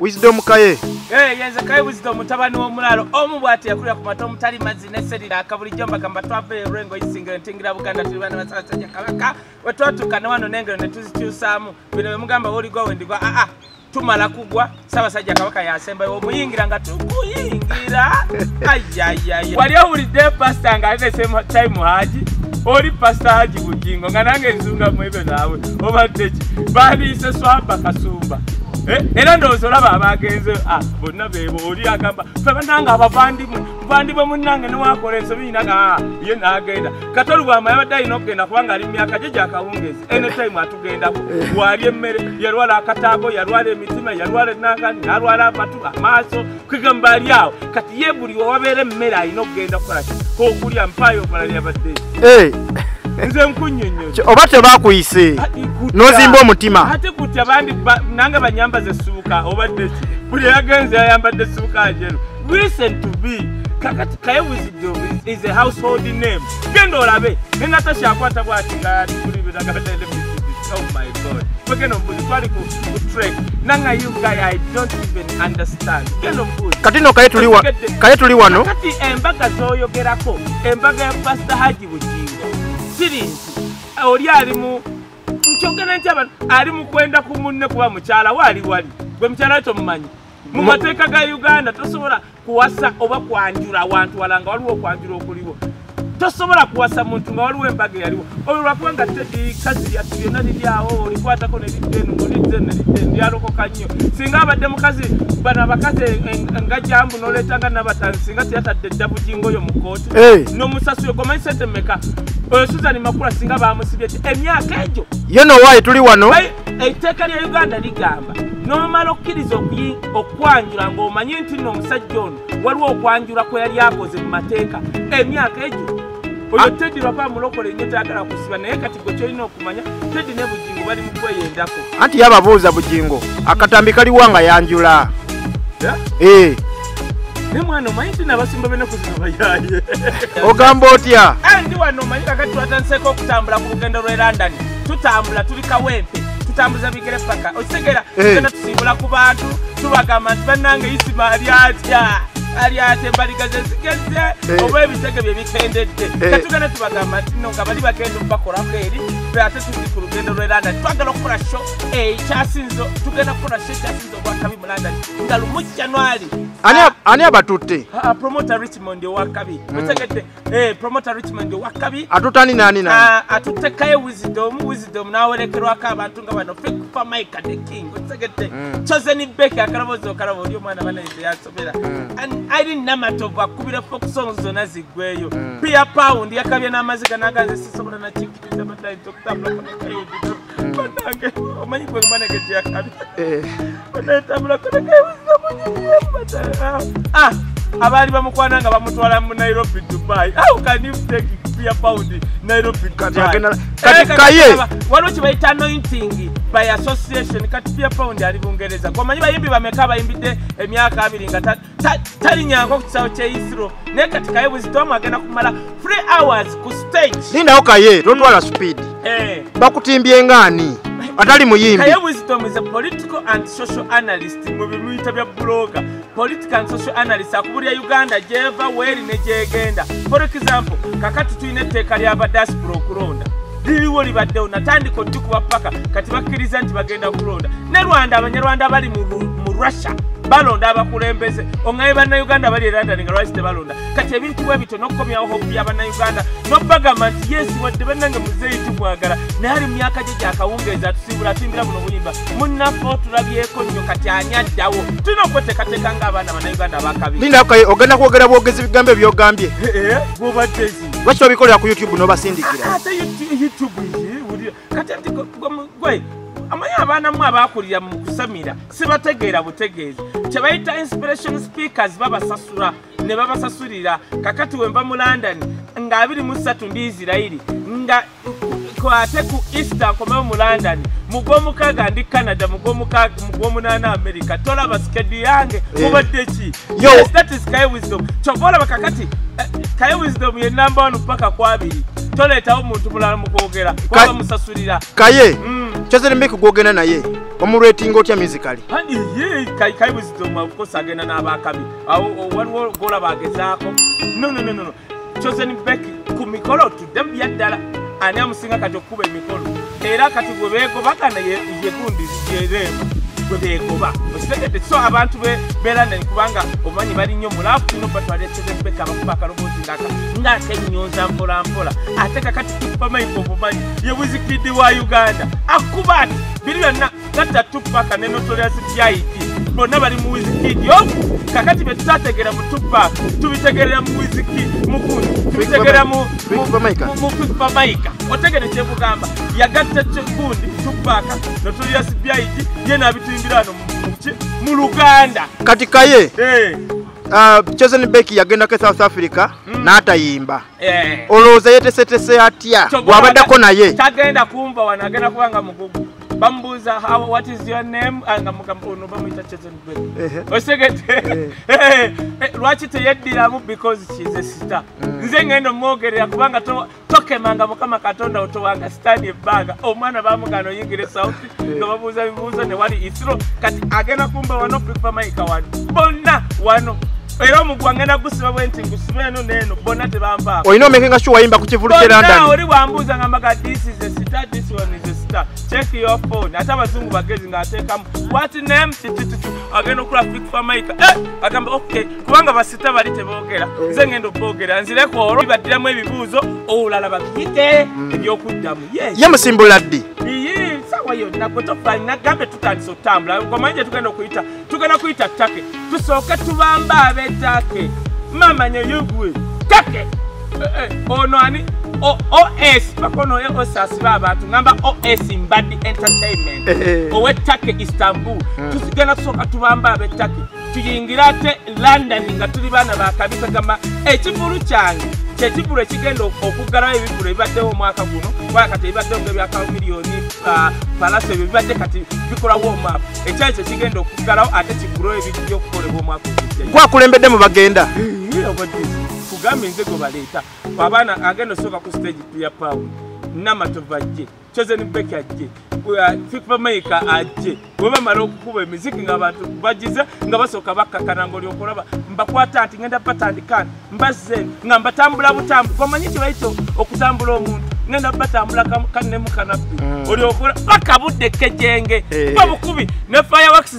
Wisdom Kaye. Yenze Kaye Wisdom mutabani w'omulalo omu bwati yakulira ku mato mutali mazzi n'esserira akabulijjo mbagamba twava erengo isingire ntingira Buganda tuli bana basajja kabaka we twatukana wano n'engero ne tuzikyusaamu bino bye mugamba woligwa wendigwa tumala kugwa Ssaabasajja Kabaka yasemba omuyingira nga tukuyingira ayayaya wali owulidde pastor nga alina same time Haji oli pastor Haji Bugingo nga nange enzunga mwebe naawe obadde ki baaliise Swamba Kasumba era ndowooza olaba abagenze bonna bebo oli agamba fe bannanga abavandimwe munnange newakola ensobi yinaga ye n'agenda Katolu bwama yabadde alina okugenda kubanga ali mu myaka gye gy'akawungeezi anytime atugendako bwali emmere yalwala akataago yalwala emitima yalwala enangani yalwala amatu amaaso kwegamba ali awo kati ye buli wawabeera emmere alina okugenda kukola ki okulya mpaayo omalala yabadde nze nkunnyonnyoza oba tebakuyise n'ozimba omutima ate kuti abandi nange banyambaza essuuka obadde ki buli yagenze yayambadde essuuka njeru listen to be kakati Kaye Wisdom is a household name genda olabe ne Natasha akwata bwati nga tuli biragadde oh my god pekeno mbuzi twali ku trek nanga you guy I don't even understand genda mbuzi kati no Kaye tuli wano kati embaga zoyogerako embaga ya Pastor Haji Bugingo sirinzi oli ali mu nkyogera nti abantu ali mu kwenda ku munne kuba mukyala wali gwe mukyala weto mumanyi mu mateeka ga Uganda tosobola kuwasa oba kwanjula awantu walanga waliwo okwanjula okuliwo tosobola kuwasa muntu nga waliwo embaga yaliwo oyo lwakubanga Teddy kazi yatu byonna liryawo olikwatako lyalokoka nnyo singa abadde mukazi bano abakazi nga jambu n'oleetanga nabatani singa teyatadde dda Bugingo oyo mu kooti n'omusasuyo gomanyi sente mmeka oyo Susan Makula singa bamusibye emyaka egyo ye nowaayi tuli wano etteeka lya Uganda ligamba n'omala okkiriza okwanjula ng'omanyi nti nno omusajja ono waliwo okwanjula kwe yali akoze mu mateeka emyaka egyo oyo Teddy lwapa mulokole nnyo tayagala kusiba naye kati gwe kyolina okumanya Teddy ne Bugingo bali mu kweyendako anti yababuuza Bugingo akatambi kaliwa nga yanjula ne mwana omanyi nti nabasimba bene kuzina bayaaye ogamba otya ndi wano omanyi kakati twatandiseeko okutambula ku lugendo lw'e London tutambula tuli kawempe tutambuza bigere paka okitegera tugenda tusimbula ku bantu tubagamba nti bannange Isima ali atya embaliga ze zigeze oba ebitege bye bikendedde katugenda tubagamba nti nno nga bali bagenda okubakolako eri ate tuli ku lugendo lw'e London twagala okukola show ekyasinzo tugenda kukola show ekyasinzo obwakabi mu London nga lumu January ani abatutte promoter Richmond owakabi otegedde promoter Richmond owakabi atutani nani atutte Kaye Wisdom n'awerekerwako abantu nga bano Fekufa Mike the King otegedde Chosen Becky akarabozi okaraba oli omwana banaize yasobera ali namatovu akubira folk songs zonna ziggweyo Pia Pound yakabye n'amaziga n'aganze sisobola nakikiriza badayi okutambula kone Kaye Wisdom banange omanyi gwe mwanege gye yakabye banayetambula kone Kaye Wisdom abali bamukwana nga bamutwala mu Nairobi Dubai how can you take Pia Pound Nairobi Dubai kati Kaye waliwo kibayita anointing by association kati Pia Pound ali Bungereza komanyi bayimbi bameka bayimbidde emyaka 2 nga talinyanko ku kisawo kye Isiro naye kati Kaye Wisdom agenda kumala 3 hours ku stage lindawo Kaye totwala speed bakutimbye ngani atali muyimbi Kaye Wisdom is a political and social analyst mu bimuyita bya blogger political and social analyst akubulya Uganda jeva weri ne jegenda for example kakati tuyina etteeka ly'aba diaspora okulonda liriwo libaddewo natandika oddukuba paka kati bakkiriza nti bagenda kulonda ne Rwanda abanyarwanda bali mu Russia balonda abakulembeze ongaye bannayuganda bali London nga lwaki tebalonda kati ebintu bwe bito n'okukomyawo hobby y'abannayuganda n'obagamba nti yes wadde bannange muzeeyi tumwagala naye ali mu myaka gye gy'akawungeezi atusimbula atimbira buno buyimba munnaffe otulabyeko nnyo kati ani addawo tulina okweteekateeka ng'abaana bannayuganda abakabi lindawo Kaye ogenda kwogera bwogezi bigambo ebyogambye bw'obaddezi lwaki obikolera ku YouTube n'obasindikira ate YouTube kati gwe amanyi abaana mu abakulira mu kusamira sibategeera butegeezi kyebayita inspiration speakers babasasula ne babasasulira kakati wemba mu London nga 23 ndi Israeli nga kwate ku Easter nkomewo mu London mugwomukaga ndi Canada mugwomunana America tolaba skedi yange mubadde ki yes that is Kaye Wisdom chobola bakakati Kaye Wisdom ye number 1 paka kwa 2 toleetawo omuntu mulala mu kwogera kwa musasulira Kaye Chosen Mbeki gwogenda naye omurating otya musically hani ye kai wisdom of course agenda n'abakabi awo waliwo gola bagezaako no Chosen Mbeki ku mikolo tudde byaddala ani amusinga kati okuba emikolo era kati gwe beegobagana ye gundi zijereemu gwe beegoba ositegedde so abantu beerandani kubanga omanyi bali nnyo mulaafu kino batwalira Chosen Mbeki abakuba akaloboozi ng'akenyonza mpola ate kakati Tupac Michael obumanyi ye Wizkid wa Uganda akuba ati biri byonna gatta Tupac ne Notorious B.I.G. bonna bali mu Wizkid kakati be tutategeera mu Tupac tubitegerera mu Wizkid mukundi tubitegerera mu Tupac Michael otegere kyekugamba yagatta kyekundi Tupac Notorious B.I.G. ye n'abituyimbira wano mu Luganda kati kaye Chosen Mbeki yagenda ke South Africa n'atayimba olowooza yetesetese atya bw'abaddako naye tagenda kumva wano agenda kubanga mugugu bambuuza what is your name nga mugamba ono bamuyita Chosen Mbeki osegete lwaki teyeddiramu because she's a star nze ngenda omwogerera kubanga tokemanga Mukama Katonda otowanga stadi ebbanga omwana bamugana oyingire South nga babuuza bibuuzo ne wali Isiro kati agenda kumba wano Tupac Michael wano bonna wano era omugwangenda gusiba bwenti ngusiba eno n'eno bonna tebambaako olina omekenga sure wayimba ku kivulu kye London oli wambuuza ng'amaga this is a star this one is a star check your phone ate abazungu bagezi ng'ateekamu what name agenda okula Tupac Michael agamba okay kubanga basita bali teboogera nze ngenda oboogera nzireko olwo bibaddiramu ebibuuzo olala babiyite ebyokuddamu ye musimbula ddi sawa yonna gwe tofanye nagambe tutandise otambula omanyi gye tugenda kuyita ttake tusooke tubamba ab'ettake mamanye yugwe ttake ono ani OS bakono osasiba abantu ngamba OS Mbadi Entertainment ow'ettake Istanbul tusigenda tusooka tubamba ab'ettake tuyingira ate London nga tuli baana bakabisa gamba ekivulu kyange kyekivulu ekigenda okuggalawo ebivulu ebibaddewo omwaka guno kati ebibaddewo ng'ebyaka miliyoni palasi ebyo bibadde kati bikolawo omwaka ekyali kigenda okuggalawo ate kigulawo ebijja okukolebwa omwaka gwakulembedde mu bagenda kugambe nze gwe baleeta abaana agenda osooka ku stage ya Pound Namatova ajje Chosen Mbeki ajje Tupac Michael ajje bwe bamala okukuba emiziki ng'abantu bagize nga basooka bakkakana ng'olyokulaba mbakwata nti ngenda batandikana mbazze nga mbatambula butambu bamanyi kye bayita okutambula omuntu ngenda batambula kanne mu kanabbi olyokola bakabudde kejenge babukubi ne fireworks